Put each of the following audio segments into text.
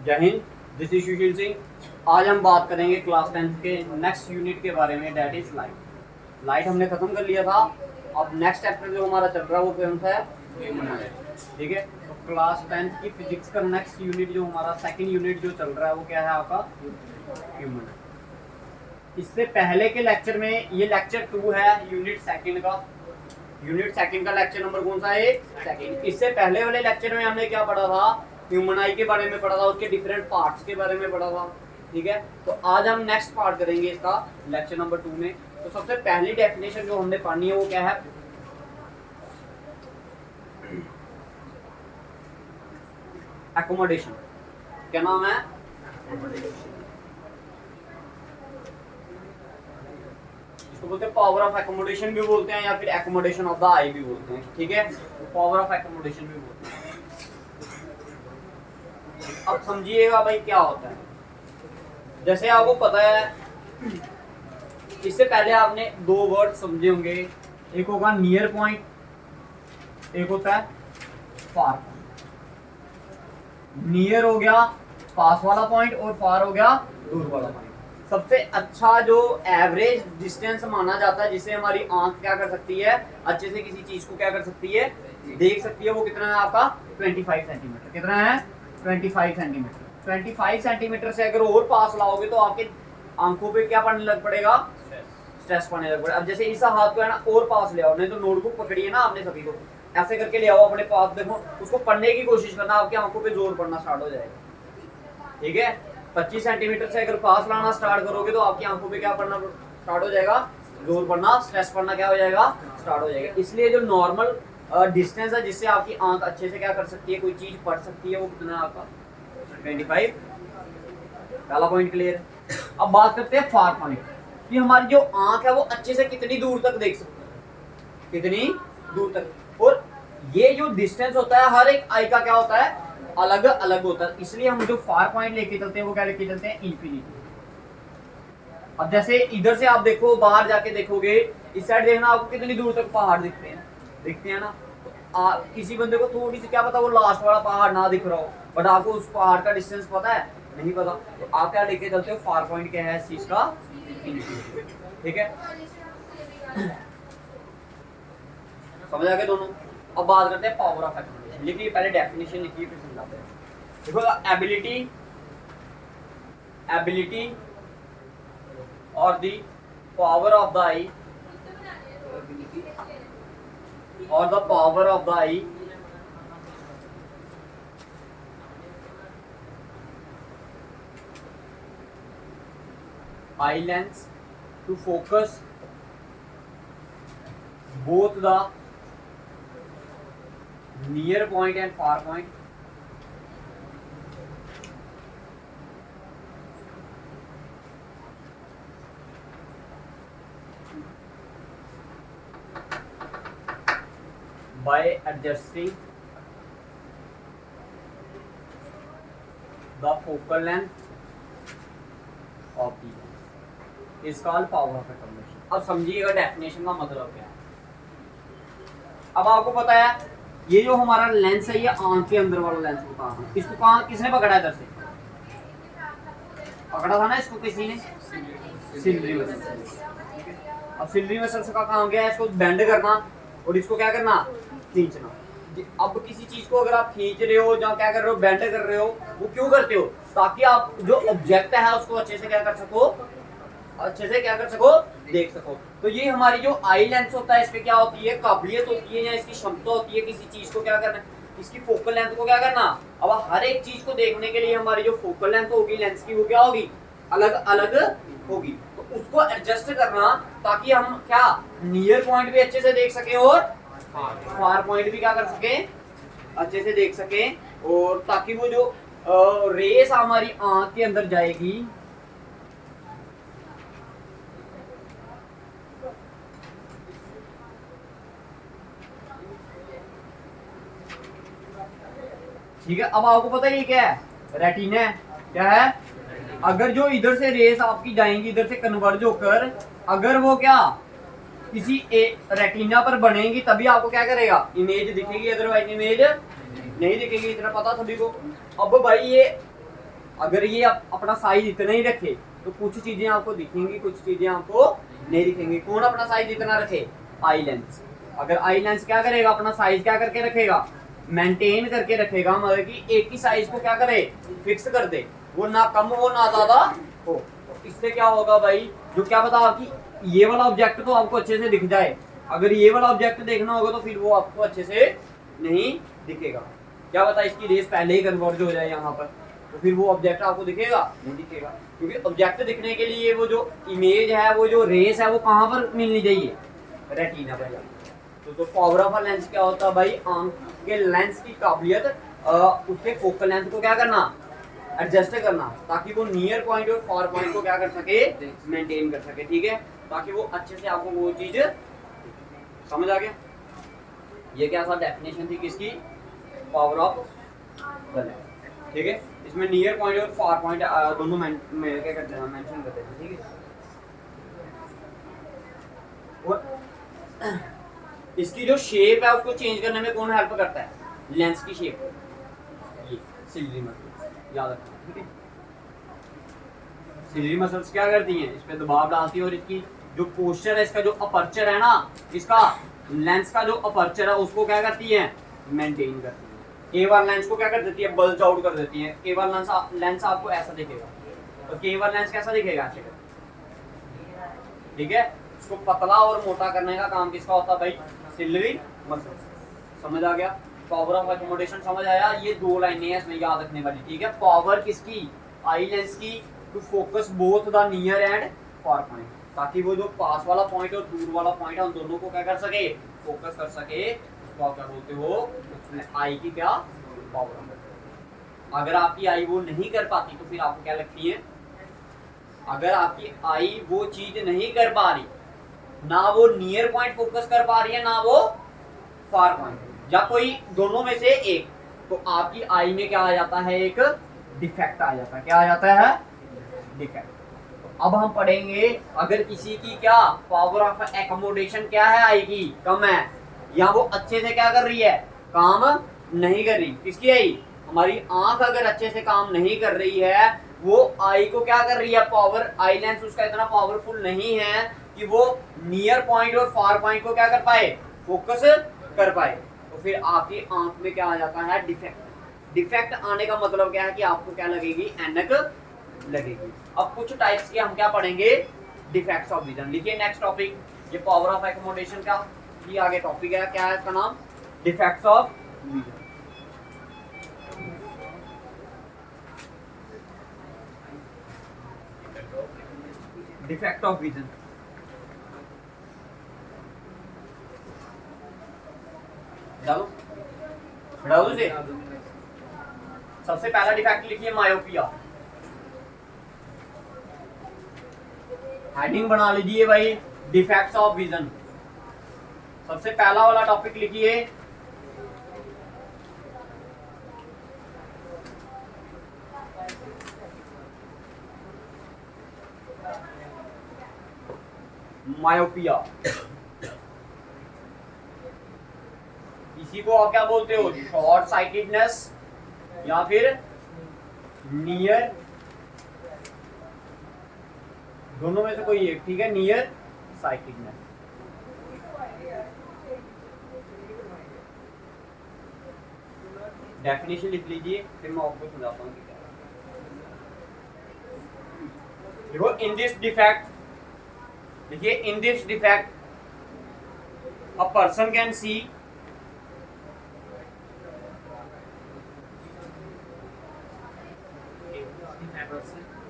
जय Hind, this is Sushil Singh. आज हम बात करेंगे क्लास 10 के नेक्स्ट यूनिट के बारे में, डेट इज लाइट। लाइट हमने खत्म कर लिया था। अब नेक्स्ट चैप्टर जो हमारा चल रहा है वो कौन सा है? ठीक है, तो क्लास 10 की फिजिक्स का नेक्स्ट यूनिट जो हमारा सेकंड यूनिट जो चल रहा है वो क्या है आपका? ह्यूमन। इससे पहले के लेक्चर में, ये लेक्चर 2 है यूनिट सेकंड का। यूनिट सेकंड का लेक्चर नंबर कौन सा है? सेकंड। इससे पहले वाले लेक्चर में हमने क्या पढ़ा था? ह्यूमन आई के बारे में पढ़ा था, उसके डिफरेंट पार्ट्स के बारे में पढ़ा था। ठीक है, तो आज हम नेक्स्ट पार्ट करेंगे इसका लेक्चर नंबर 2 में। तो सबसे पहली डेफिनेशन जो हमने पढ़नी है वो क्या है? एकोमोडेशन। क्या नाम है? इसको बोलते हैं पावर ऑफ एकोमोडेशन भी बोलते हैं, या फिर एकोमोडेशन ऑफ द आई भी बोलते हैं। ठीक है, तो पावर ऑफ एकोमोडेशन भी बोलते हैं। अब समझिएगा भाई क्या होता है। जैसे आपको पता है, इससे पहले आपने दो वर्ड समझे होंगे, एक होगा नियर पॉइंट, एक होता है फार पॉइंट। नियर हो गया पास वाला पॉइंट और फार हो गया दूर वाला पॉइंट। सबसे अच्छा जो एवरेज डिस्टेंस माना जाता है, जिसे हमारी आंख क्या कर सकती है, अच्छे से किसी चीज को क्या कर सकती है, देख सकती है, वो कितना है आपका? 25 सेंटीमीटर। कितना है? 25 सेंटीमीटर। 25 सेंटीमीटर से अगर और पास लाओगे तो आपके आंखों पे क्या पड़ने लग पड़ेगा? स्ट्रेस पड़ने लग पड़ेगा। अब जैसे इस हाथ को है ना और पास ले आओ, नहीं तो नोटबुक पकड़िए ना आपने सभी को, ऐसे करके ले आओ अपने पास, देखो उसको पढ़ने की कोशिश करना, आपकी आंखों पे जोर पड़ना स्टार्ट हो जाएगा। ठीक है, 25 सेंटीमीटर से अगर पास लाना स्टार्ट करोगे तो आपकी आंखों पे क्या पड़ना स्टार्ट हो जाएगा? जोर पड़ना, स्ट्रेस पड़ना क्या हो जाएगा? स्टार्ट हो जाएगा। इसलिए जो नॉर्मल डिस्टेंस है जिससे आपकी आंख अच्छे से क्या कर सकती है, कोई चीज पढ़ सकती है, वो कितना है आपका? 25। पहला पॉइंट क्लियर। अब बात करते हैं फार पॉइंट, कि हमारी जो आंख है वो अच्छे से कितनी दूर तक देख सकती है, कितनी दूर तक। और ये जो डिस्टेंस होता है हर एक आई का क्या होता है? अलग अलग होता है। इसलिए हम जो फार पॉइंट लेके चलते हैं वो क्या लेके चलते हैं? इन्फिनिटी। अब जैसे इधर से आप देखो, बाहर जाके देखोगे, इस साइड देखना, आपको कितनी दूर तक पहाड़ दिखते हैं? दिखते हैं ना। किसी बंदे को थोड़ी सी क्या पता वो लास्ट वाला पहाड़ ना दिख रहा हो, बट आपको उस पहाड़ का डिस्टेंस पता है? नहीं पता। तो आप क्या लेके चलते हो? फार पॉइंट क्या है इस चीज का? ठीक है, समझ आ गए दोनों। अब बात करते हैं पावर ऑफ एकोमोडेशन। लिखिए, पहले डेफिनेशन लिखिए फिर समझाते हैं। देखो, एबिलिटी और द पावर ऑफ द आई, और the power of the I eye lens to focus both the near point and far point by adjusting the focal length of the is called power of accommodation. अब समझिएगा definition का मतलब क्या है। अब आपको पता है ये जो हमारा लेंस है, ये आंख के अंदर वाला लेंस होता है। इसको कहाँ किसने पकड़ा? इधर से पकड़ा था ना इसको किसी ने, सिलरी मसल। अब सिलरी मसल का काम क्या है? इसको बेंड करना और इसको क्या करना? खींचना। अब किसी चीज को अगर आप खींच रहे हो, या क्या कर रहे हो, बेंड कर रहे हो, वो क्यों करते हो? ताकि आप जो ऑब्जेक्ट है उसको अच्छे से क्या कर सको, अच्छे से क्या कर सको, देख सको। तो ये हमारी जो आई लेंस होता है, इस पे क्या होती है? काबिलियत होती है, या इसकी क्षमता होती है किसी चीज को क्या करना, इसकी फोकल लेंथ को क्या करना। अब हर एक चीज को देखने के लिए हमारी जो फोकल लेंथ होगी लेंस की, वो क्या होगी? अलग अलग होगी। तो उसको एडजस्ट करना ताकि हम क्या नियर पॉइंट भी अच्छे से देख सके और फार पॉइंट भी क्या कर सके, अच्छे से देख सके। और ताकि वो जो रेस हमारी आंख के अंदर जाएगी, ठीक है। अब आपको पता है ये क्या है? रेटिना है। क्या है? अगर जो इधर से रेस आपकी जाएंगी, इधर से कन्वर्ज होकर, अगर वो क्या किसी रेटिना पर बनेंगी, तभी आपको क्या करेगा? इमेज दिखेगी, अदरवाइज इमेज नहीं दिखेगी। इतना पता सभी को। अब भाई ये अगर ये अपना साइज इतना ही रखे तो कुछ चीजें आपको दिखेंगी, कुछ चीजें आपको नहीं दिखेंगी। कौन अपना साइज इतना रखे? Eye lens. अगर आई लेंस क्या करेगा? अपना साइज क्या करके रखेगा? मेंटेन करके रखेगा, मतलब कि एक ही साइज को क्या करे? फिक्स कर दे, वो ना कम हो ना ज्यादा हो। तो इससे क्या होगा भाई, जो क्या पता कि ये वाला ऑब्जेक्ट तो आपको अच्छे से दिख जाए, अगर ये वाला ऑब्जेक्ट देखना होगा तो फिर वो आपको अच्छे से नहीं दिखेगा। क्या पता इसकी रेस पहले ही कन्वर्ज हो जाए यहाँ पर, तो फिर वो ऑब्जेक्ट आपको दिखेगा नहीं दिखेगा, क्योंकि ऑब्जेक्ट दिखने के लिए वो जो इमेज है, वो जो रेस है, वो कहाँ पर मिलनी चाहिए? रेटिना पर। तो पावर ऑफ लेंस क्या होता है भाई? आंख के लेंस की काबिलियत उसके फोकल लेंथ को क्या करना? एडजस्ट करना, ताकि वो नियर पॉइंट और फार पॉइंट को क्या कर सके? मेंटेन कर सके। ठीक है, ताकि वो अच्छे से आपको वो चीज समझ आ गया। ये क्या था? डेफिनेशन थी किसकी? Power of the lens. ठीक है, इसमें नियर पॉइंट और फार पॉइंट दोनों क्या करते हैं? मेंशन करते हैं। ठीक है, और इसकी जो शेप है उसको चेंज करने में कौन हेल्प करता है? लेंस की शेप, ये सिलियरी मसल्स, याद रखना। ठीक है, सिलियरी मसल्स क्या करती हैं? इस पे दबाव डालती है और इसकी जो पोस्चर है, इसका जो अपर्चर है ना, इसका लेंस का जो अपर्चर है उसको क्या करती है? मेंटेन करती है। केवल लेंस को क्या कर देती है? बल्ज आउट कर देती है। केवल लेंस आपको ऐसा दिखेगा, तो केवल लेंस कैसा दिखेगा? ऐसे। ठीक है, इसको पतला और मोटा करने का काम किसका होता है भाई? Ciliary muscles. समझ आ गया? पावर ऑफ अकोमोडेशन समझ आया? ये दो लाइनें हैं इसमें याद रखने वाली। ठीक है, पावर किसकी? आई लेंस की, to focus both the near and far point, ताकि वो जो पास वाला पॉइंट और दूर वाला पॉइंट है उन दोनों को क्या कर सके? फोकस कर सके। उसको आप क्या बोलते हो? उसमें आई की क्या पावर। अगर आपकी आई वो नहीं कर पाती तो फिर आपको क्या लगती है? अगर आपकी आई वो चीज नहीं कर पा रही, ना वो नियर पॉइंट फोकस कर पा रही है, ना वो फार पॉइंट, या कोई दोनों में से एक, तो आपकी आई में क्या आ जाता है? एक डिफेक्ट आ जाता है। क्या आ जाता है? डिफेक्ट। तो अब हम पढ़ेंगे, अगर किसी की क्या पावर ऑफ एकोमोडेशन क्या है? आई की कम है, या वो अच्छे से क्या कर रही है? काम नहीं कर रही। किसकी आई? हमारी आंख अगर अच्छे से काम नहीं कर रही है, वो आई को क्या कर रही है? पावर, आई लेंस उसका इतना पावरफुल नहीं है कि वो नियर पॉइंट और फार पॉइंट को क्या कर पाए? फोकस कर पाए। तो फिर आपकी आंख में क्या आ जाता है? डिफेक्ट। डिफेक्ट आने का मतलब क्या है? कि आपको क्या लगेगी? ऐनक लगेगी। अब कुछ टाइप्स के हम क्या पढ़ेंगे? Defects of vision. लिखिए नेक्स्ट टॉपिक, ये पावर ऑफ एकोमोडेशन का ये आगे टॉपिक है। क्या है इसका नाम? Defects of vision. Defect of vision. डालो से सबसे पहला डिफेक्ट लिखिए मायोपिया। हेडिंग बना लीजिए भाई, डिफेक्ट्स ऑफ विजन। सबसे पहला वाला टॉपिक लिखिए मायोपिया। इसी को आप क्या बोलते हो? शॉर्ट साइटेडनेस या फिर नियर, दोनों में से कोई एक। ठीक है, नियर साइटेडनेस। डेफिनेशन लिख लीजिए, फिर मैं आपको समझाता हूँ क्या है। देखो, इन दिस डिफेक्ट, देखिए इन this defect a person can C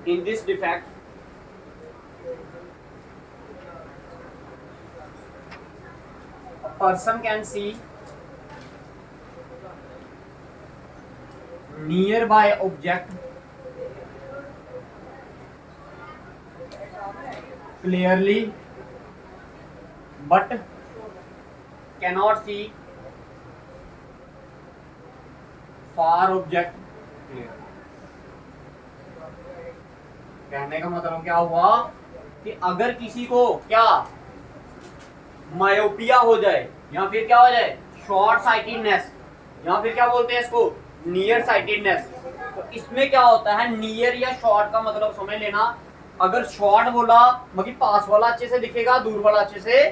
in this defect a person can see nearby object clearly but cannot see far object clearly। कहने का मतलब क्या हुआ? कि अगर किसी को क्या मायोपिया हो जाए, या फिर क्या हो जाए? शॉर्ट साइटेडनेस, या फिर क्या बोलते हैं इसको? Near sightedness. तो अब इसमें क्या होता है, नियर या शॉर्ट का मतलब समझ लेना। अगर शॉर्ट बोला मतलब पास वाला अच्छे से दिखेगा, दूर वाला अच्छे से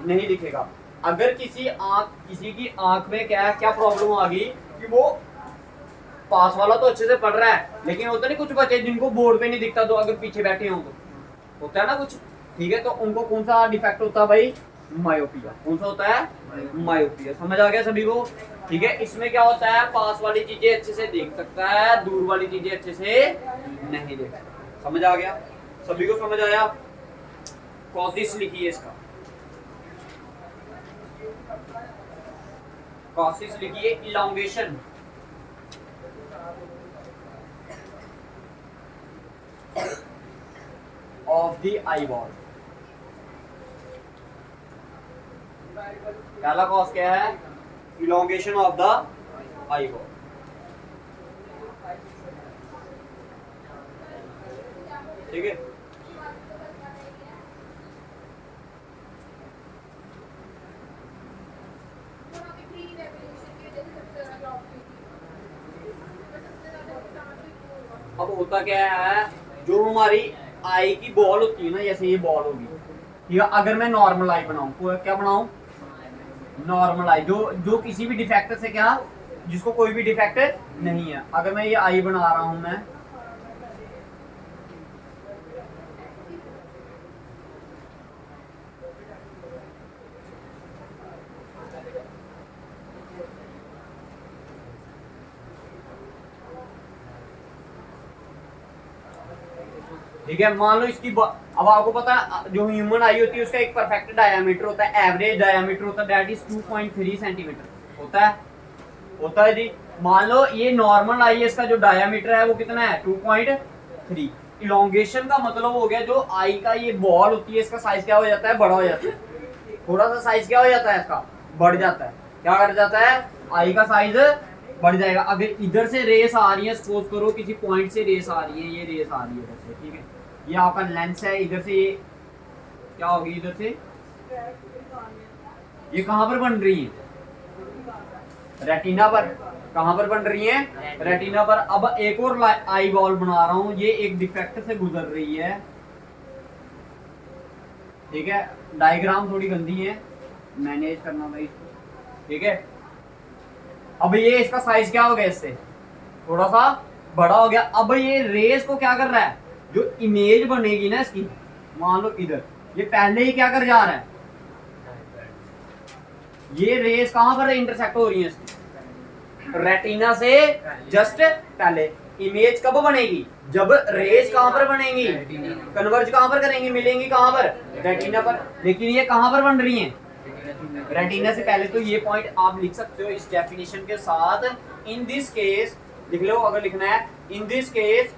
नहीं दिखेगा। अगर किसी की आंख में क्या क्या प्रॉब्लम आ गई कि वो पास वाला तो अच्छे से पढ़ रहा है, लेकिन होता नहीं कुछ बच्चे जिनको बोर्ड पे नहीं दिखता, तो अगर पीछे बैठे हो तो होता है ना कुछ, ठीक है, तो उनको कौन सा डिफेक्ट होता है भाई, मायोपिया। कौन सा होता है, मायोपिया। समझ आ गया सभी को, ठीक है। इसमें क्या होता है, पास वाली चीजें अच्छे से देख सकता है, दूर वाली चीजें अच्छे से नहीं देख सकता। समझ आ गया सभी को, समझ आया। कॉसिस लिखिए इसका, कॉसिस लिखिए, elongation of the eye ball. पहला कॉस क्या है, elongation of the eye ball. ठीक है, अब होता क्या है, जो हमारी आई की बॉल होती है ना, जैसे ये बॉल होगी, ठीक है, अगर मैं नॉर्मल आई बनाऊं, क्या बनाऊं, नॉर्मल आई, जो किसी भी डिफेक्ट से क्या, जिसको कोई भी डिफेक्ट नहीं है। अगर मैं ये आई बना रहा हूं मैं, ठीक है, मान लो इसकी अब आपको पता है जो ह्यूमन आई होती है उसका एक परफेक्ट डायमीटर होता है, एवरेज डायमीटर होता है, दैट इज 2.3 सेंटीमीटर होता है जी। मान लो ये नॉर्मल आई है, इसका जो डायमीटर है वो कितना है, 2.3। इलोंगेशन का मतलब हो गया जो आई का ये बॉल होती है, इसका साइज क्या हो जाता है, बड़ा हो जाता है। थोड़ा सा साइज क्या हो जाता है, इसका बढ़ जाता है। क्या कर जाता है, आई का साइज बढ़ जाएगा। अगर इधर से रेस आ रही है, सपोज करो किसी पॉइंट से रेस आ रही है, ये रेस आ रही है इधर से, ठीक है, ये आपका लेंस है, इधर से ये क्या होगी, इधर से ये कहां पर बन रही है, रेटिना पर। कहां पर बन रही है, रेटिना पर। अब एक और आई बॉल बना रहा हूं, ये एक डिफेक्ट से गुजर रही है, ठीक है, डायग्राम थोड़ी गंदी है, मैनेज करना भाई, ठीक है। अब ये इसका साइज क्या हो गया, इससे थोड़ा सा बड़ा हो गया। अब ये रेस को क्या कर रहा है, जो इमेज बनेगी ना इसकी, मान लो इधर, ये पहले ही क्या कर जा रहा है, ये रेस कहां पर इंटरसेक्ट हो रही है इसकी, रेटिना से जस्ट पहले। इमेज कब बनेगी, जब रेस कहां पर बनेंगी, कन्वर्ज कहां पर करेंगी, मिलेंगी कहां पर, रेटिना पर। लेकिन ये कहां पर बन रही हैं, रेटिना से पहले। तो ये पॉइंट आप लिख सकते हो इस डेफिनेशन के साथ। इन दिस केस लिख लो, अगर लिखना है, इन दिस केस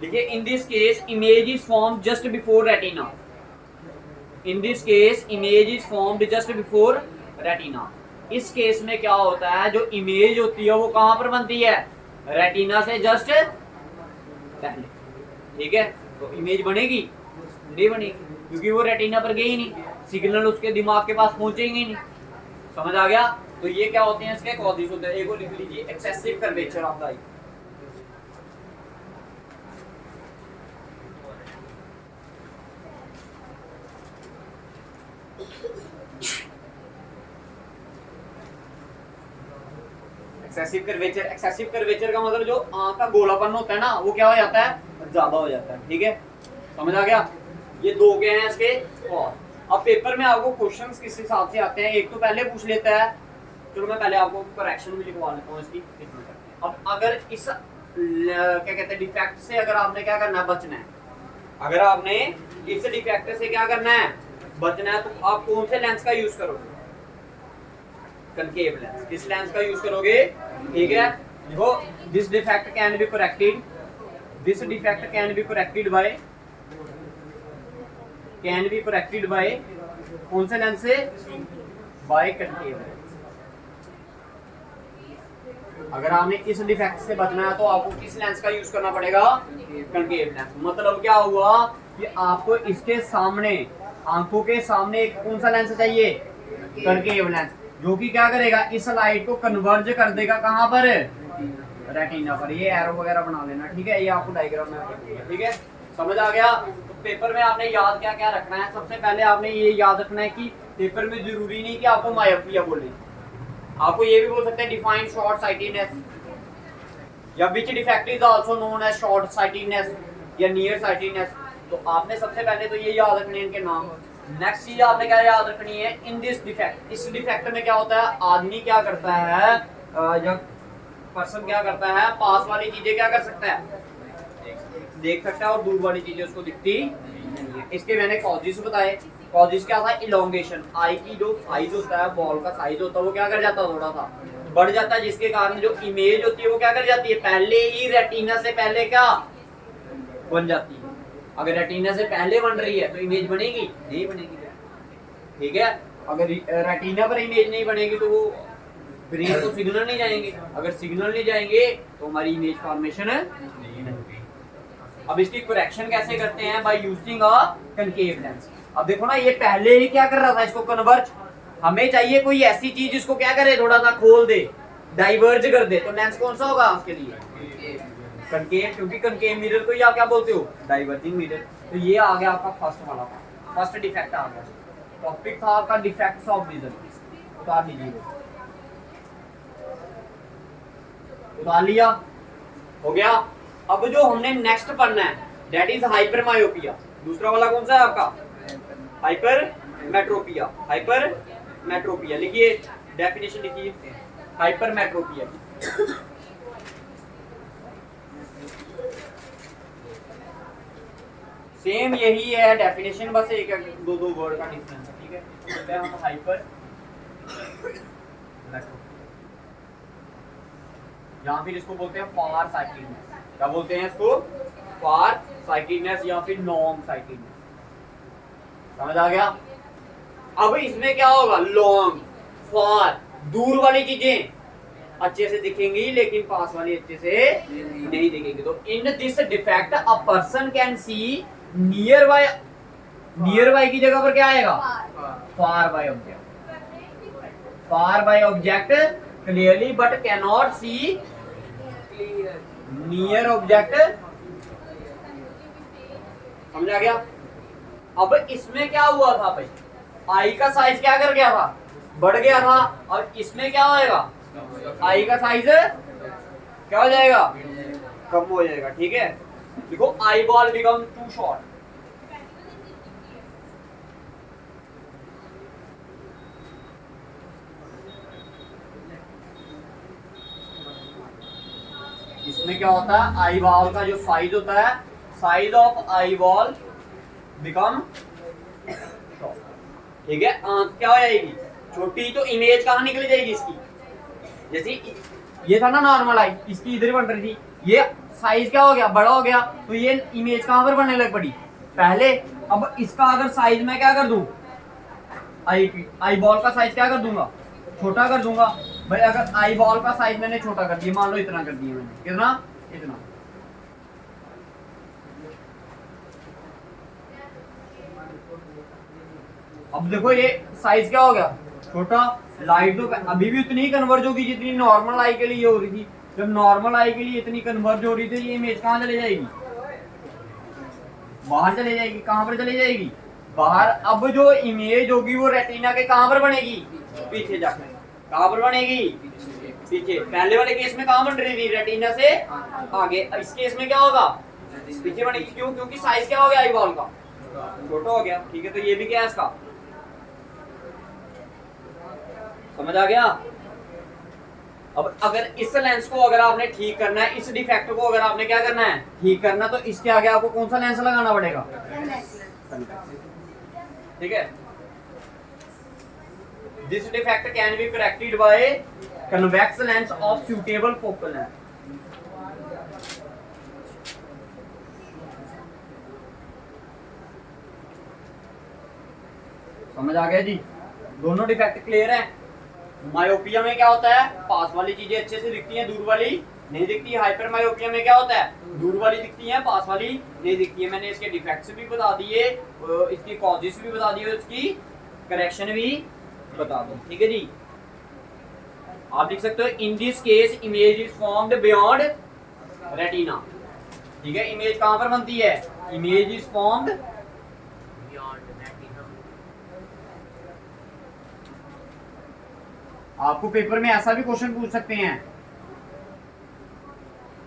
देखिए, इन this case image is form just before retina. In this case image is formed just before retina. इस केस में क्या होता है, जो इमेज होती है वो कहां पर बनती है, रेटिना से जस्ट पहले, ठीक है। तो इमेज बनेगी, नहीं बनेगी, क्योंकि वो रेटिना पर गई नहीं, सिग्नल उसके दिमाग के पास पहुंचेंगे नहीं। समझ आ गया। तो ये क्या होते हैं, इसके कॉजेस होते हैं। एक और लिख लीजिए, excessive curvature of the I. Excessive curvature का मतलब जो आंख का गोलापन होता है ना, वो क्या हो जाता है, ज्यादा हो जाता है, ठीक है। समझ आ गया। ये दो के हैं इसके। और अब पेपर में आपको क्वेश्चंस किस हिसाब से आते हैं, एक तो पहले पूछ लेता है, चलो मैं पहले आपको करेक्शन भी लिखवा लेता हूँ इसकी। अब अगर इस क्या कहते हैं डिफेक्ट से अगर आपने क्या करना है, बचना है, अगर आपने इस डिफेक्ट से क्या करना है, बचना है, तो आप कौन से लेंस का यूज करोगे, कनकेव लेंस। किस लेंस का यूज करोगे, ठीक है। देखो, this defect can be corrected, this defect can be corrected bye, can be corrected bye कौन से लेंस से, बाय कनकेव लेंस। अगर आपने इस डिफेक्ट से बचना है तो आपको किस लेंस का यूज करना पड़ेगा, कनकेव लेंस। मतलब क्या हुआ कि आपको इसके सामने, आंखों के सामने एक कौन सा लेंस चाहिए, कनकेव लेंस, जो कि क्या करेगा, इस लाइट को कन्वर्ज कर देगा कहां पर, रेटिना पर, ये एरो वगैरह बना लेना, ठीक है, ये आपको डायग्राम में रखूंगा, ठीक है, समझ आ गया। तो पेपर में आपने याद क्या क्या रखना है, सबसे पहले आपने ये याद रखना है कि पेपर में जरूरी नहीं कि आपको मायोपिया बोले, आपको ये भी बोल सकते हैं डिफाइन शॉर्ट साइटेडनेस, या which defect is also known as short sightedness या नियर साइटेडनेस। तो आपने सबसे पहले तो ये याद रखने इनके नाम। नेक्स्ट चीज आपने क्या याद रखनी है, इन दिस डिफेक्ट, इस डिफेक्ट में क्या होता है, आदमी क्या करता है, जब पर्सन क्या करता है, पास वाली चीजें क्या कर सकता है, देख सकता है, और दूर वाली चीजें उसको दिखती नहीं है। इसके मैंने कॉजेस बताए। कॉजेस क्या था, इलोंगेशन, आई की जो साइज होता है, बॉल का साइज होता है, वो क्या कर जाता है, थोड़ा सा बढ़ जाता है, जिसके कारण जो इमेज होती है वो क्या कर जाती है, पहले ही रेटिना से पहले क्या बन जाती है। अगर रेटिना से पहले बन रही है तो इमेज बनेगी नहीं बनेगी, ठीक है। अगर रेटिना पर इमेज नहीं बनेगी तो वो ब्रेन को सिग्नल नहीं जाएंगे, अगर सिग्नल नहीं जाएंगे तो हमारी इमेज फॉर्मेशन नहीं होगी। अब इसकी करेक्शन कैसे करते हैं, by using a concave lens. अब देखो ना, ये पहले ही क्या कर रहा था, इसको कन्वर्ज, हमें चाहिए कोई ऐसी चीज जिसको क्या करे, थोड़ा सा खोल दे, डाइवर्ज कर दे, तो लेंस कौन सा होगा उसके लिए, कनकेव, क्योंकि कनकेव मिरर को ही आप क्या बोलते हो, डाइवर्जिंग मिरर। तो ये आ गया आपका फर्स्ट वाला, फर्स्ट डिफेक्ट आ गया। टॉपिक था आपका डिफेक्ट्स ऑफ विजन, उतार लीजिए, उतार लिया, हो गया। अब जो हमने नेक्स्ट पढ़ना है दैट इज हाइपर मायोपिया। दूसरा वाला कौन सा है आपका, हाइपर मेट्रोपिया, हाइपर मेट्रोपिया, लिखिए डेफिनेशन लिखिए हाइपर मेट्रोपिया। सेम यही है डेफिनेशन, बस एक दो वर्ड का डिफरेंस है, ठीक है। तो हम हाइपर या फिर इसको बोलते हैं फार साइकिलनेस, क्या बोलते हैं इसको, फार साइकिलनेस या फिर नॉर्म साइकिलनेस, समझ आ गया। अब इसमें क्या होगा, लॉन्ग, फार, दूर वाली चीजें अच्छे से दिखेंगी लेकिन पास वाली अच्छे से नहीं दिखेंगी। तो in this defect a person can see nearby, nearby की जगह पर क्या आएगा, far by object, far by object clearly but can not see near object, समझ आ गया। अब इसमें क्या हुआ था भाई, आई का साइज क्या कर गया था, बढ़ गया था, और इसमें क्या होएगा, आई का साइज क्या हो जाएगा, कम हो जाएगा, ठीक है। देखो eyeball become too short, इसमें क्या होता है, आई बॉल का जो साइज होता है, size of eye ball become short, ठीक है। आंख क्या हो जाएगी, छोटी, तो इमेज कहाँ निकल जाएगी इसकी, जैसे ये था ना नॉर्मल आई, इसकी इधर बन रही थी, ये साइज क्या हो गया, बड़ा हो गया, तो ये इमेज कहाँ पर बनने लग पड़ी, पहले। अब इसका अगर साइज मैं क्या कर दूं, आई बॉल का साइज क्या कर दूंगा, छोटा कर दूंगा भाई। अगर आई बॉल का साइज मैंने छोटा कर दिया, मान लो इतना कर दिया मैंने, कितना, इतना, अब देखो ये साइज क्या हो गया, छोटा। लाइट तो अभी भी उतनी ही कन्वर्ज होगी जितनी नॉर्मल आई के लिए हो रही थी। जब नॉर्मल आई के लिए इतनी कन्वर्ज हो रही थी, ये इमेज कहाँ चले जाएगी, बाहर चले जाएगी। कहाँ पर चली जाएगी, बाहर। अब जो इमेज होगी वो रेटिना के कहाँ पर बनेगी, पीछे जाकर, कहाँ पर बनेगी, पीछे। पहले वाले केस में कहाँ बन रही थी, रेटिना से आगे। इस केस में क्या होगा, पीछे बनेगी, क्यों, क्योंकि साइज क्या हो गया आई बॉल का, छोटा हो गया, ठीक है। तो ये भी क्या है इसका, समझ आ गया। अब अगर इस लेंस को अगर आपने ठीक करना है, इस डिफेक्ट को अगर आपने क्या करना है, ठीक करना, तो इसके आगे आपको कौन सा लेंस लगाना पड़ेगा, ठीक है। This defect can be corrected bye convex lens of suitable focal length. समझ आ गया जी, दोनों डिफेक्ट क्लियर है। मायोपिया में क्या होता है, पास वाली चीजें अच्छे से दिखती हैं, दूर वाली नहीं दिखती। हाइपर मायोपिया में क्या होता है, दूर वाली दिखती है, पास वाली नहीं दिखती है। मैंने इसके डिफेक्ट्स भी बता दिए, इसकी कॉजेस भी बता दिए, इसकी करेक्शन भी बता दो, ठीक है जी। आप लिख सकते हो in this case image is formed beyond retina. ठीक है, इमेज कहां पर बनती है? इमेज इज फॉर्म्ड आपको पेपर में ऐसा भी क्वेश्चन पूछ सकते हैं,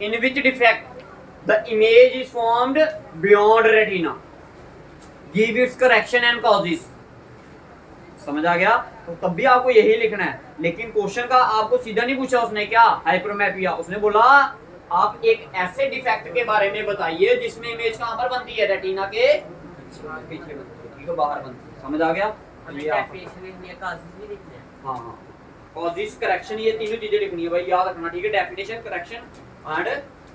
in which defect the image is formed beyond retina, give its correction and causes. समझ आ गया? तो तब भी आपको यही लिखना है, लेकिन क्वेश्चन का आपको सीधा नहीं पूछा उसने क्या हाइपरमेपिया, उसने बोला आप एक ऐसे डिफेक्ट के बारे में बताइए जिसमें इमेज कहां पर बनती है? रेटिना के पीछे बनती है, ठीक है, बाहर बनती है। समझ आ गया? हाँ हाँ, कॉजेस करेक्शन, ये तीनों चीजें लिखनी है भाई, याद रखना, ठीक है। डेफिनेशन, करेक्शन एंड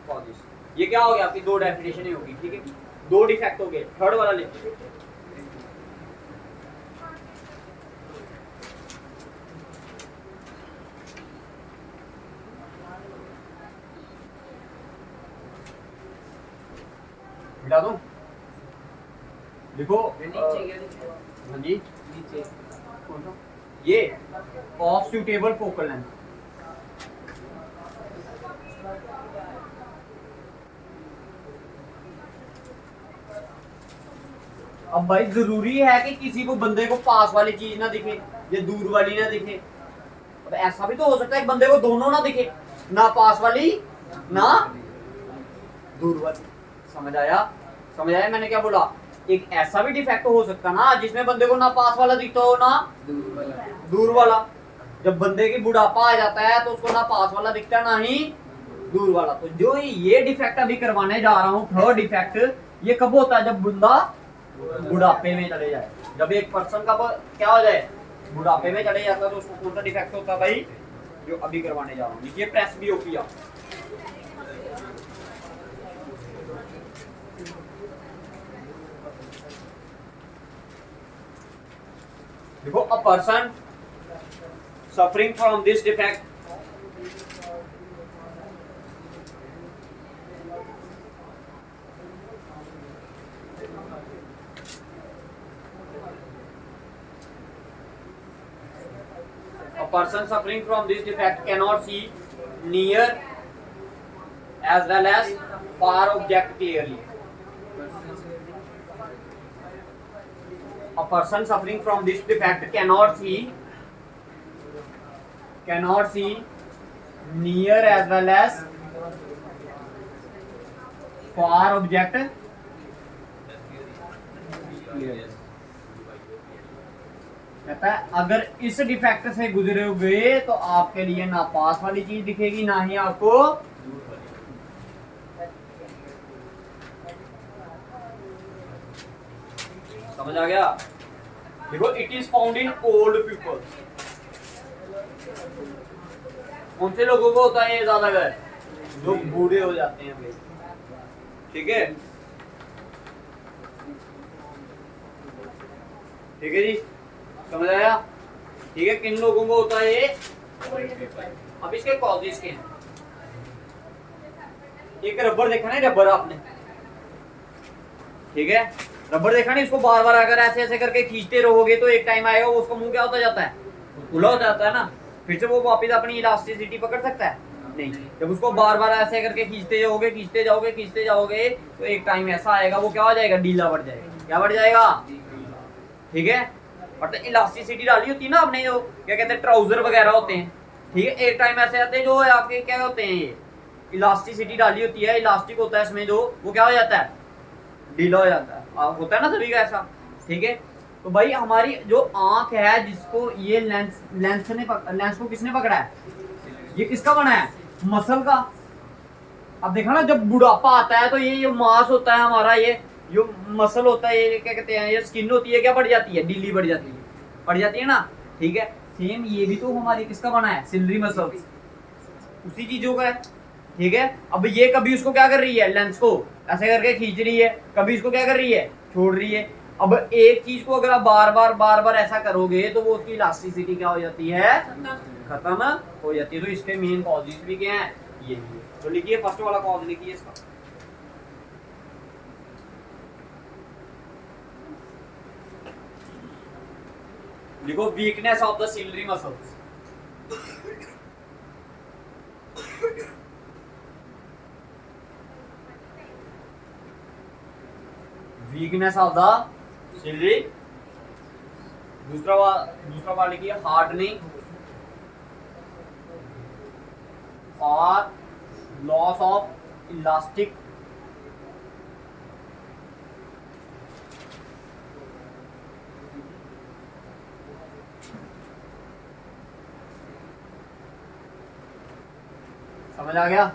कॉजेस, ये क्या हो गया? आपकी दो डेफिनेशन ही होगी, ठीक है, दो डिफेक्ट हो गए। थर्ड वाला लिखिए, मिटा दूं? देखो हाँ जी, कौन सा? ये ऑफ सूटेबल फोकल लेंथ। अब भाई जरूरी है कि किसी को बंदे को पास वाली चीज ना दिखे या दूर वाली ना दिखे। अब ऐसा भी तो हो सकता है कि बंदे को दोनों ना दिखे, ना पास वाली ना दूर वाली। समझ आया? समझ आया मैंने क्या बोला? एक ऐसा भी डिफेक्ट हो सकता ना जिसमें बंदे को ना पास वाला दिखता हो ना दूर वाला। जब बंदे की बुढ़ापा आ जाता है तो उसको ना पास वाला दिखता ना ही दूर वाला। तो जो ये डिफेक्ट अभी करवाने जा रहा हूँ, थर्ड डिफेक्ट, ये कब होता है? जब बंदा बुढ़ापे में चले जाए। जब एक पर्सन का क्या हो जाए? बुढ़ापे में चले जाता है, तो उसको कौन सा डिफेक्ट होता है भाई? जो अभी करवाने जा रहा हूँ, ये प्रेसबियोपिया। देखो, a person suffering from this defect cannot see near as well as far object clearly. A person suffering from this defect cannot see near as well as far object कहता है अगर इस डिफेक्ट से गुजरोगे तो आपके लिए ना पास वाली चीज दिखेगी ना ही आपको समझ आ गया? देखो, it is found in old people. कौन से लोगों को होता है ये ज्यादातर? जो बूढ़े हो जाते हैं भाई, ठीक है, ठीक है जी, समझ आया? ठीक है, किन लोगों को होता है ये? अब इसके कॉजेस के हैं। एक रबर देखा ना, रबर आपने, ठीक है, रबर देखा नहीं, इसको बार बार अगर ऐसे ऐसे करके खींचते रहोगे तो एक टाइम आएगा वो उसका मुंह क्या होता जाता है? खुला हो जाता है ना, फिर से वो वापस अपनी इलास्टिसिटी पकड़ सकता है? नहीं। जब उसको बार बार ऐसे करके खींचते जाओगे तो एक टाइम ऐसा आएगा वो क्या हो जाएगा? ढीला बढ़ जाएगा। क्या बढ़ जाएगा? ठीक है, और तो इलास्टिसिटी डाली होती है ना आपने, जो क्या कहते हैं ट्राउजर वगैरह होते हैं, ठीक है, एक टाइम ऐसे आते हैं जो आपके क्या होते हैं, ये इलास्टिसिटी डाली होती है, इलास्टिक होता है इसमें, जो वो क्या हो जाता है? ढीला हो जाता है। होता है ना सभी का ऐसा, ठीक है। तो भाई हमारी जो आंख है, जिसको ये लेंस को किसने पकड़ा है? ये किसका बना है? मसल का। अब देखा ना, जब बुढ़ापा आता है तो ये मांस होता है हमारा, ये जो मसल होता है, ये क्या कहते हैं, ये स्किन होती है, क्या बढ़ जाती है? ढीली बढ़ जाती है ना, ठीक है। सेम ये भी तो हमारी किसका बना है? सिलरी मसल, उसी चीजों का है, ठीक है। अब ये कभी उसको क्या कर रही है? लेंस को ऐसे करके खींच रही है, कभी इसको क्या कर रही है? छोड़ रही है। अब एक चीज को अगर आप बार बार ऐसा करोगे तो वो उसकी इलास्टिसिटी क्या हो जाती है? खत्म हो जाती है। तो इसके मेन कॉजेस भी क्या है? ये भी है। तो लिखिए, फर्स्ट वाला कॉज लिखिए इसका, लिखो weakness of the ciliary muscles. Weakness of the ciliary, दूसरा वाला लिखिए हार्डनिंग और लॉस ऑफ इलास्टिक समझ आ गया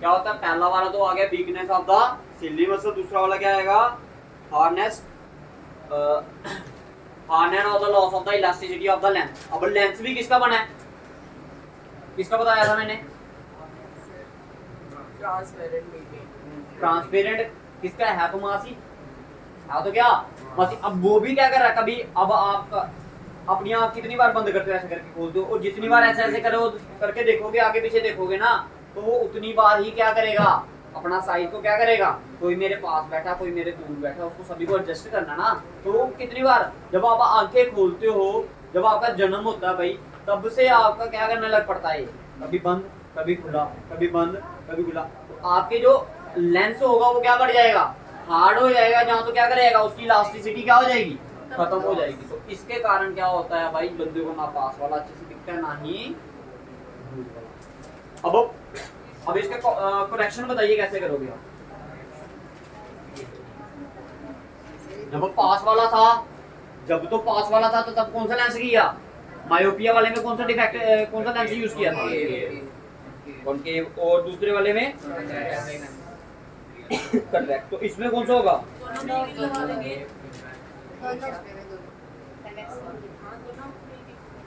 क्या होता है? पहला वाला तो आ गया weakness of the ciliary muscle, दूसरा वाला क्या आएगा? Hardness hardness of the loss of the elasticity of the lens. अब लेंस भी किसका बना है? किसका बताया था मैंने? ट्रांसपेरेंट किसका है? तो मासी हाँ, तो क्या मासी? अब वो भी क्या कर रहा है? कभी अब आप अपनी आँख कितनी बार बंद करते हो, ऐसे करके खोलते हो, और जितनी बार ऐसे ऐसे करो करके देखोगे, आगे पीछे देखोगे ना, तो वो उतनी बार ही क्या करेगा? अपना साइज को क्या करेगा? कोई मेरे पास बैठा, कोई मेरे दूर बैठा, उसको सभी को एडजस्ट करना ना। तो वो कितनी बार जब आप आंखें खोलते हो, जब आपका जन्म होता है भाई, तब से आपका क्या करने लग पड़ता है? कभी बंद, कभी खुला, कभी बंद, कभी खुला। तो आपके जो लेंस होगा वो क्या बढ़ जाएगा? हार्ड हो जाएगा। जहाँ तो क्या करेगा? उसकी इलास्टिसिटी क्या हो जाएगी? खत्म हो जाएगी। तो इसके कारण क्या होता है भाई? बंदे को ना पास वाला अच्छे से दिखता है, ना ही अब इसके करेक्शन बताइए कैसे करोगे आप? जब पास वाला था, जब तो पास वाला था तो तब कौन सा लेंस किया? मायोपिया वाले में कौन सा डिफेक्ट, कौन सा लेंस यूज किया था? कॉनकेव। और दूसरे वाले में करेक्ट। तो इसमें कौन सा होगा?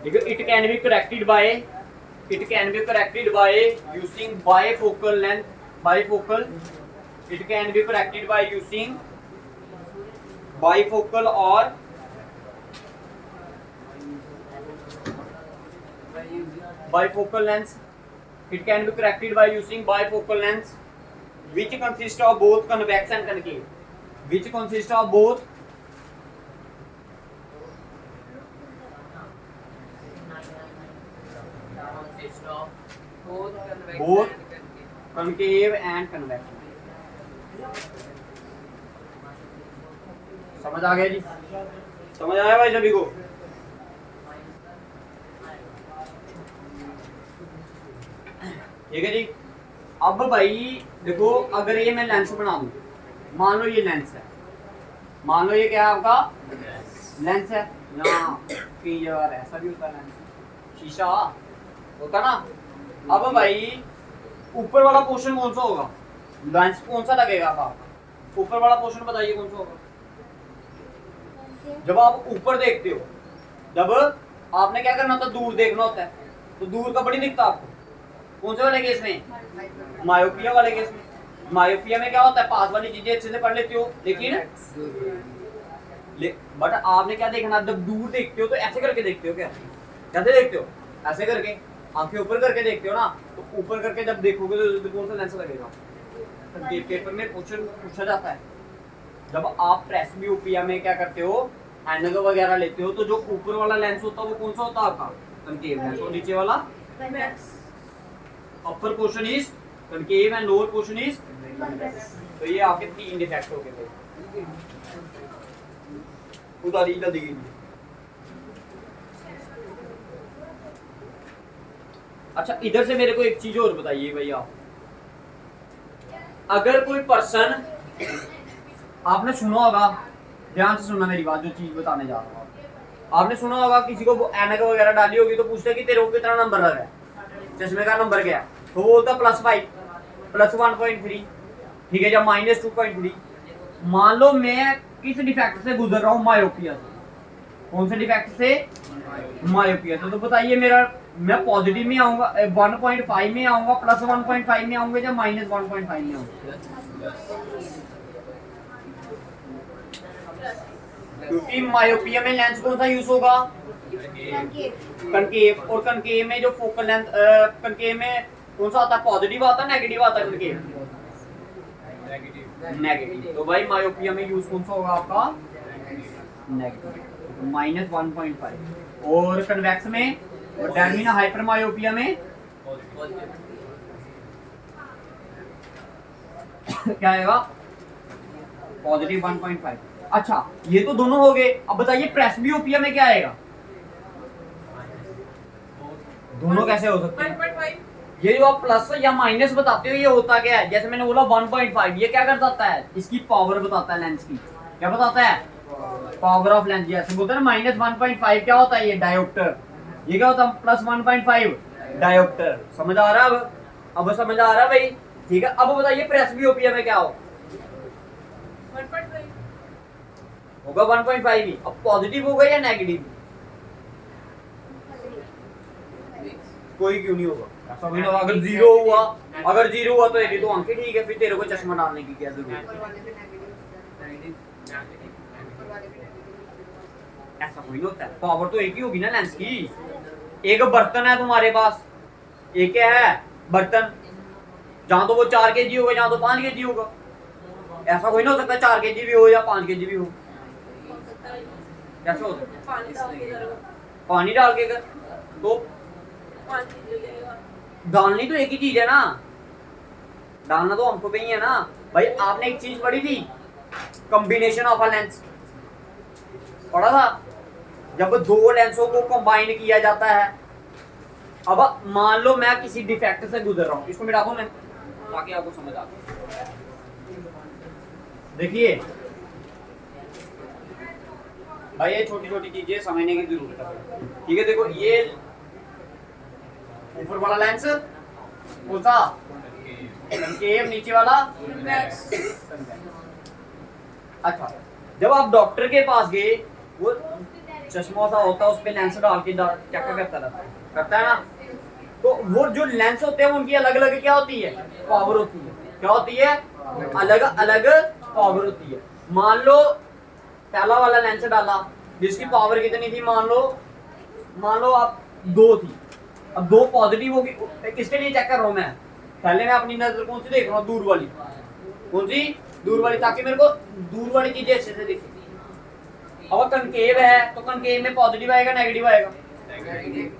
It can be corrected bye using bifocal length, bifocal. It can be corrected by using bifocal or bifocal lens. It can be corrected by using bifocal lens, which consists of both convex and concave. Which consists of both concave and convex. समझ आ गया जी? समझ आया भाई सभी को? ठीक है जी। अब भाई देखो, अगर ये मैं लेंस बना दूं, मान लो ये लेंस है, मान लो ये क्या है? आपका लेंस है। यहाँ कई जगह ऐसा भी होता है, लेंस शीशा होता ना। अब भाई ऊपर वाला पोर्शन कौन सा होगा? लेंस कौन सा लगेगा आपका? ऊपर वाला पोर्शन बताइए कौन सा होगा? जब आप ऊपर देखते हो, जब आपने क्या करना होता है? दूर देखना होता है, तो दूर का बड़ी दिखता आपको कौन से वाले केस में? मायोपिया वाले केस में। मायोपिया में क्या होता है? पास वाली चीजें अच्छे से पढ़ लेते हो, लेकिन बट आपने क्या देखना? जब दूर देखते हो तो ऐसे करके देखते हो। क्या कैसे देखते हो? ऐसे करके, आंखें ऊपर करके देखते हो ना। तो ऊपर करके जब देखोगे तो कौन सा लेंस लगेगा? पेपर में क्वेश्चन पूछा जाता है, जब आप प्रेसबियोपिया में क्या करते हो? एनगो वगैरह लेते हो, तो जो ऊपर वाला लेंस होता है वो कौन सा होता है आपका? Concave lens. और नीचे वाला upper portion is concave and lower portion is convex. तो ये आपके तीन डिफेक्ट हो गए। उतारी जल्दी कीजिए। अच्छा, इधर से मेरे को एक चीज और बताइए भाई आप, अगर कोई पर्सन, आपने सुना होगा, ध्यान से सुनना मेरी बात, जो चीज बताने जा रहा हूँ, आपने सुना होगा किसी को एनक वगैरह डाली होगी तो पूछते कि तेरे को कितना नंबर लगा है, चश्मे का नंबर क्या है? तो वो बोलता +5, +1.3, ठीक है, जब -2.3। मान लो मैं किस डिफेक्ट से गुजर रहा हूँ? मायोपिया से। कौन से डिफेक्ट से? मायोपिया से। तो बताइए मेरा, मैं पॉजिटिव में आऊंगा 1.5 में आऊंगा, +1.5 में आऊंगा, या -1.5 में आऊंगा? क्योंकि मायोपिया में लेंस कौन सा यूज होगा? कनकेव। और कनकेव में जो फोकल लेंथ, कनकेव में कौन सा आता है? पॉजिटिव आता है, नेगेटिव आता है? Concave negative. तो भाई मायोपिया में यूज कौन सा होगा आपका? नेगेटिव, -1.5। और कन्वेक्स में, और टर्मिना हाइपर मायोपिया में क्या आएगा? पॉजिटिव 1.5। अच्छा ये तो दोनों हो गए, अब बताइए प्रेसबियोपिया में क्या आएगा? दोनों कैसे हो सकते हैं? 1.5। ये जो आप प्लस या माइनस बताते हो ये होता क्या है? जैसे मैंने बोला 1.5, ये क्या कर जाता है? इसकी पावर बताता है लेंस की। क्या बताता है? Power of lens. जैसे बोलते हैं ना -1.5 क्या होता है? ये डायोप्टर। ये क्या होता है? +1.5 डायोप्टर। समझ आ रहा है अब समझ आ रहा है भाई? ठीक है, अब बताइए प्रेसबियोपिया में क्या हो? 1.5 होगा 1.5 ही। अब पॉजिटिव होगा या नेगेटिव? कोई क्यों नहीं होगा? ऐसा भी ना होगा। अगर जीरो हुआ, अगर जीरो हुआ तो ये तो आंखें ठीक है, फिर तेरे को चश्मा डालने की क्या जरूरत है? ऐसा कोई नहीं होता है। पावर तो एक ही होगी ना लेंस की। एक बर्तन है तुम्हारे पास, एक क्या है? बर्तन। जहां तो वो 4 kg होगा, जहां तो 5 kg होगा। ऐसा कोई ना हो सकता 4 kg भी हो या 5 kg भी हो। कैसे हो सकता है? पानी डाल के कर तो डालनी तो एक ही चीज है ना, डालना तो हमको पे ही है ना भाई। आपने एक चीज पढ़ी थी, कॉम्बिनेशन ऑफ अ लेंस पढ़ा था, जब दो लेंसों को कंबाइन किया जाता है। अब मान लो मैं किसी डिफेक्ट से गुजर रहा हूं, इसको मिटा दूं मैं ताकि आपको समझ आ जाए। देखिए भाई ये छोटी छोटी चीजें समझने की जरूरत है। ठीक है, देखो ये ऊपर वाला लेंस कौन सा? कनकेव। नीचे वाला कन्वेक्स। अच्छा जब आप डॉक्टर के पास गए, वो चश्मा सा होता है, उस पे लेंस डाल के चेक करता है ना। तो वो जो लेंस होते हैं उनकी अलग अलग क्या होती है? पावर होती है। क्या होती है? अलग अलग पावर होती है। मान लो पहला वाला लेंस डाला जिसकी पावर कितनी थी? मान लो आप 2 थी। अब 2 पॉजिटिव होगी। किसके लिए चेक कर रहा हूं मैं? पहले मैं अपनी नजर कौन सी देख रहा हूँ? दूर वाली। कौन सी? दूर वाली, ताकि मेरे को दूर वाली चीजें अच्छे से दिखे। अब कनकेव है तो कनकेव में पॉजिटिव आएगा नेगेटिव आएगा?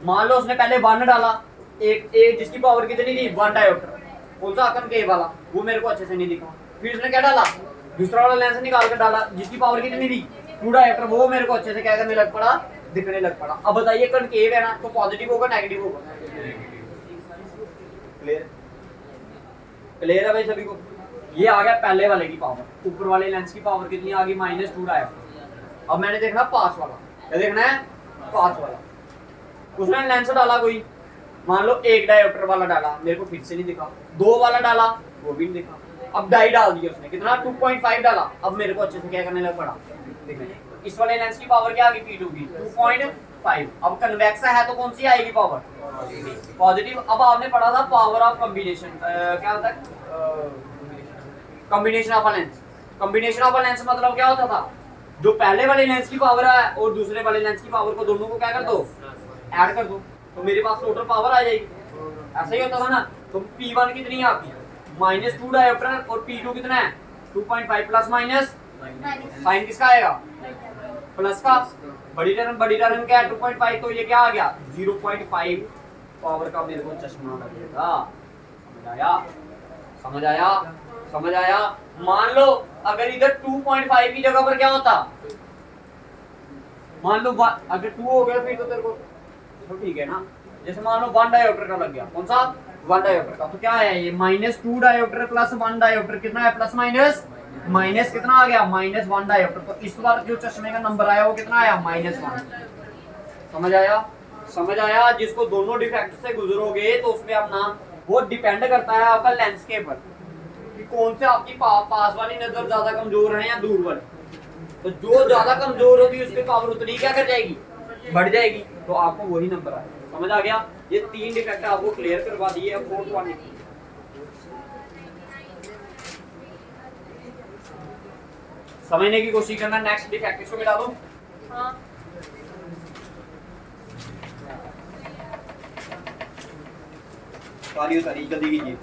मान लो उसने पहले 1 डाला, एक जिसकी पावर कितनी थी? 1 डायोप्टर। कौन सा? कनकेव वाला। वो मेरे को अच्छे से नहीं दिखा। फिर उसने क्या डाला? दूसरा वाला लेंस निकाल कर डाला जिसकी पावर कितनी थी? 2 डायोप्टर। वो मेरे को अच्छे से क्या करने लग पड़ा? दिखने लग पड़ा। अब बताइए कनकेव है ना, तो पॉजिटिव होगा नेगेटिव होगा? क्लियर? क्लियर है भाई सभी को? ये आ गया पहले वाले की पावर। ऊपर वाले लेंस की पावर कितनी आ गई? -2 डायोप्टर। अब मैंने देखना पास वाला। क्या देखना है? पास वाला। उसने लेंस डाला कोई, मान लो 1 डायोप्टर वाला डाला, मेरे को फिर से नहीं दिखा। 2 वाला डाला, वो भी नहीं दिखा। अब डाई डाल दिया उसने, कितना? 2.5 डाला। अब मेरे को अच्छे से क्या करने लग पड़ा? दिखने। इस वाले लेंस की पावर क्या आ गई? P2 की 2.5। अब कन्वेक्स है तो कौन सी आएगी पावर? पॉजिटिव। अब आपने पढ़ा था पावर ऑफ कॉम्बिनेशन, क्या होता है? Combination of a lens. Combination of a lens मतलब क्या होता था? जो पहले वाले लेंस की पावर है और दूसरे वाले लेंस की पावर को, दोनों को क्या कर दो? ऐड कर दो, तो मेरे पास टोटल पावर आ जाएगी। ऐसा ही होता था ना। तो P1 कितनी है आपकी? -2 डायोप्टर। और P2 कितना है? 2.5 प्लस माइनस साइन किसका आएगा? प्लस का। बड़ी टर्म क्या है? 2.5। तो ये क्या आ गया? 0.5 पावर का मेरे को चश्मा लगेगा। समझ आया? समझ आया? समझ आया? मान लो अगर इधर 2.5 की जगह पर क्या होता? मान लो अगर 2 हो गया फिर तो तेरे को तो ठीक है ना। जैसे मान लो 1 डायोप्टर का लग गया। कौन सा? 1 डायोप्टर का। तो क्या है ये? -2 डायोप्टर प्लस 1 डायोप्टर। कितना है? प्लस माइनस माइनस कितना आ गया? -1 डायोप्टर। तो इस बार जो चश्मे का नंबर आया वो कितना आया? -1। समझ आया? समझ आया? जिसको दोनों डिफेक्ट से गुजरोगे तो उसमें अपना वो डिपेंड करता है आपका लेंस के ऊपर कि कौन से आपकी पास वाली नजर ज्यादा कमजोर है या दूर वाली। तो जो ज्यादा कमजोर होगी उसकी पावर उतनी क्या कर जाएगी? बढ़ जाएगी। तो आपको वही नंबर आएगा। समझ आ गया? ये 3 डिफेक्ट आपको क्लियर करवा दिए। अब 4th वन समझने की कोशिश करना। नेक्स्ट डिफेक्ट इसको मिटा दो। हाँ सारी जल्दी कीजिए।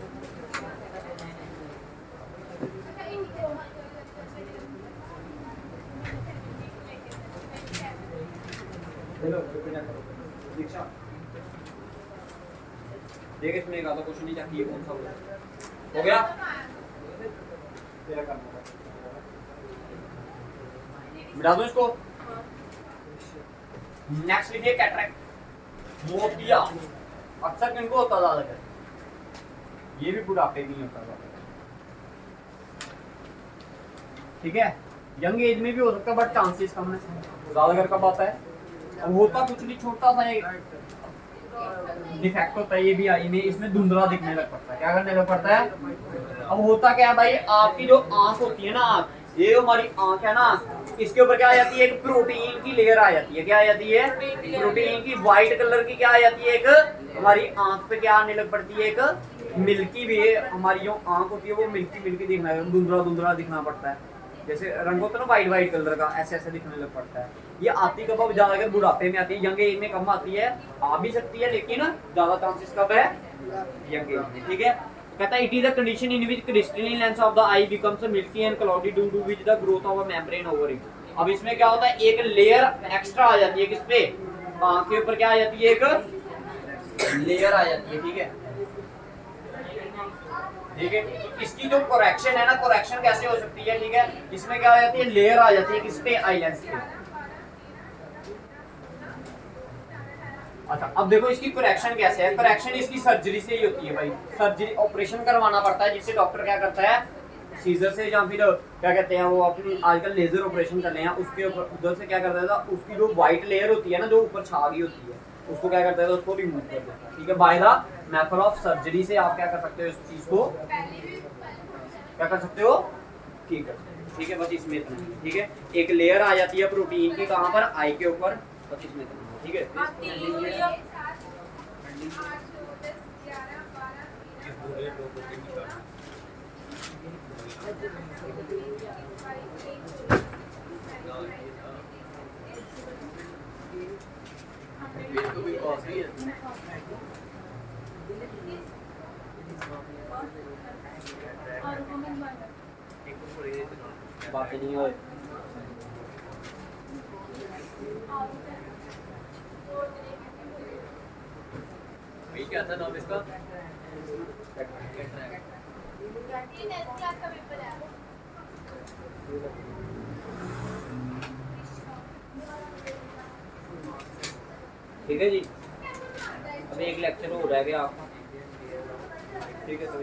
देख इसमें एक आधा क्वेश्चन ही चाहिए, कौन सा हो गया? तेरा करना मिटा दो इसको। नेक्स्ट लिखिए कैटरेक्ट, मोतिया। अक्सर किनको होता ज्यादातर, ये भी बुढ़ापे में नहीं होता ज्यादातर, ठीक है। यंग एज में भी हो सकता है बट चांसेस कम है। ज्यादातर कब आता है, अब होता कुछ नहीं, छोटा सा एक डिफेक्ट होता है ये भी आई में, इसमें धुंधला दिखने लग पड़ता है। क्या करने लग पड़ता है, अब होता क्या है भाई, आपकी जो आंख होती है ना, आंख, ये हमारी आंख है ना, इसके ऊपर क्या आ जाती है, एक प्रोटीन की लेयर आ जाती है। क्या आ जाती है, प्रोटीन की, व्हाइट कलर की क्या आ जाती है, एक हमारी आंख पे क्या आने लग पड़ती है, एक मिल्की भी है। हमारी जो आंख होती है वो मिल्की मिल्की दिखना, धुंधला धुंधला दिखना पड़ता है। जैसे रंग होता है ना व्हाइट व्हाइट कलर का, ऐसे ऐसे दिखने लग पड़ता है। ये आती कब, अब ज्यादातर बुढ़ापे में आती है, यंग एज में कम आती है, आ भी सकती है लेकिन ज्यादा चांसेस कब है, यंग एज में, ठीक है। कहता है it is the condition in which crystalline lens of the eye becomes milky and cloudy due to which the growth of a membrane over it. अब इसमें क्या होता है, एक लेयर एक्स्ट्रा आ जाती है, किस पे, आंख के ऊपर क्या आ जाती है, एक लेयर आ जाती है, ठीक है, ठीक है। तो इसकी जो करेक्शन है ना, करेक्शन कैसे हो सकती है, ठीक है, इसमें क्या आ जाती है, लेयर आ जाती है किस पे, आई लेंस पे। अच्छा अब देखो इसकी करेक्शन कैसे है, करेक्शन इसकी सर्जरी से ही होती है भाई, सर्जरी ऑपरेशन करवाना पड़ता है, जिससे डॉक्टर क्या करता है, सीजर से या फिर क्या कहते हैं वो अपनी आजकल लेजर ऑपरेशन कर रहे हैं, उसके ऊपर उधर से क्या करता था, उसकी जो व्हाइट लेयर होती है ना, जो ऊपर छा गई होती है, उसको क्या करता है, उसको रिमूव कर देता है, ठीक है। By the method of surgery से आप क्या कर सकते हो, इस चीज को क्या कर सकते हो, ठीक है, ठीक है। बस इसमें इतना, ठीक है, एक लेयर आ जाती है प्रोटीन की, कहाँ पर, आई के ऊपर, बस इसमें इतना, ठीक है। बातें नहीं हो, क्या था नाम इसका? ठीक है जी। अभी एक लेक्चर हो रह गया आपका, ठीक है। तो